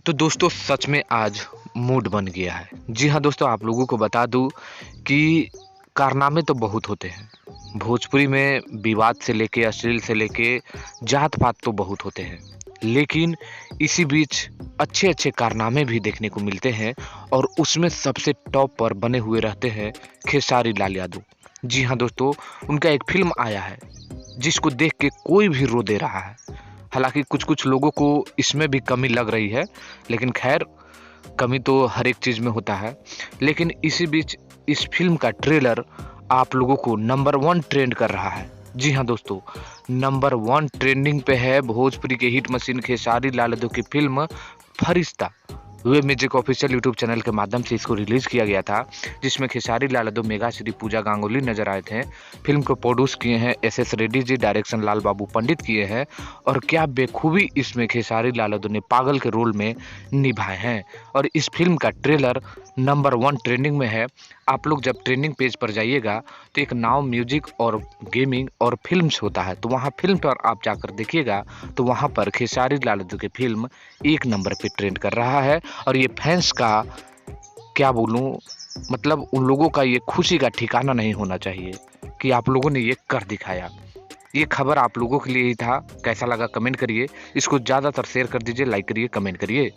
तो दोस्तों सच में आज मूड बन गया है। जी हाँ दोस्तों, आप लोगों को बता दूँ कि कारनामे तो बहुत होते हैं। भोजपुरी में विवाद से लेके अश्लील से लेके जात-पात तो बहुत होते हैं। लेकिन इसी बीच अच्छे-अच्छे कारनामे भी देखने को मिलते हैं और उसमें सबसे टॉप पर बने हुए रहते हैं खेसारी लाल यादव। जी हाँ दोस्तों, उनका एक फ़िल्म आया है जिसको देख के कोई भी रो दे रहा है। हालाँकि कुछ-कुछ लोगों को इसमें भी कमी लग रही है, लेकिन ख़ैर कमी तो हर एक चीज़ में होता है। लेकिन इसी बीच इस फ़िल्म का ट्रेलर आप लोगों को नंबर 1 ट्रेंड कर रहा है। जी हाँ दोस्तों, नंबर 1 ट्रेंडिंग पे है भोजपुरी के हिट मशीन खेसारी लाल यादव की फ़िल्म फरिश्ता। Web music official YouTube channel के माध्यम से इसको रिलीज़ किया गया था, जिसमें खेसारी लाल यादव, मेघा श्री, पूजा गांगुली नजर आए थे। फिल्म को प्रोड्यूस किए हैं एस रेड्डी जी, डायरेक्शन लाल बाबू पंडित किए हैं और क्या बेखूबी इसमें खेसारी लाल यादव ने पागल के रोल में निभाए हैं। और इस फिल्म का ट्रेलर नंबर 1 ट्रेंडिंग में है। आप लोग जब ट्रेंडिंग पेज पर जाइएगा तो एक नाउ म्यूजिक और गेमिंग और फिल्म्स होता है, तो वहाँ फिल्म पर आप जाकर देखिएगा तो वहाँ पर खेसारी लाल यादव की फिल्म 1 नंबर पे ट्रेंड कर रहा है। और ये फैंस का क्या बोलूँ, मतलब उन लोगों का ये खुशी का ठिकाना नहीं होना चाहिए कि आप लोगों ने ये कर दिखाया। ये खबर आप लोगों के लिए ही था। कैसा लगा कमेंट करिए। इसको ज़्यादातर शेयर कर दीजिए, लाइक करिए, कमेंट करिए।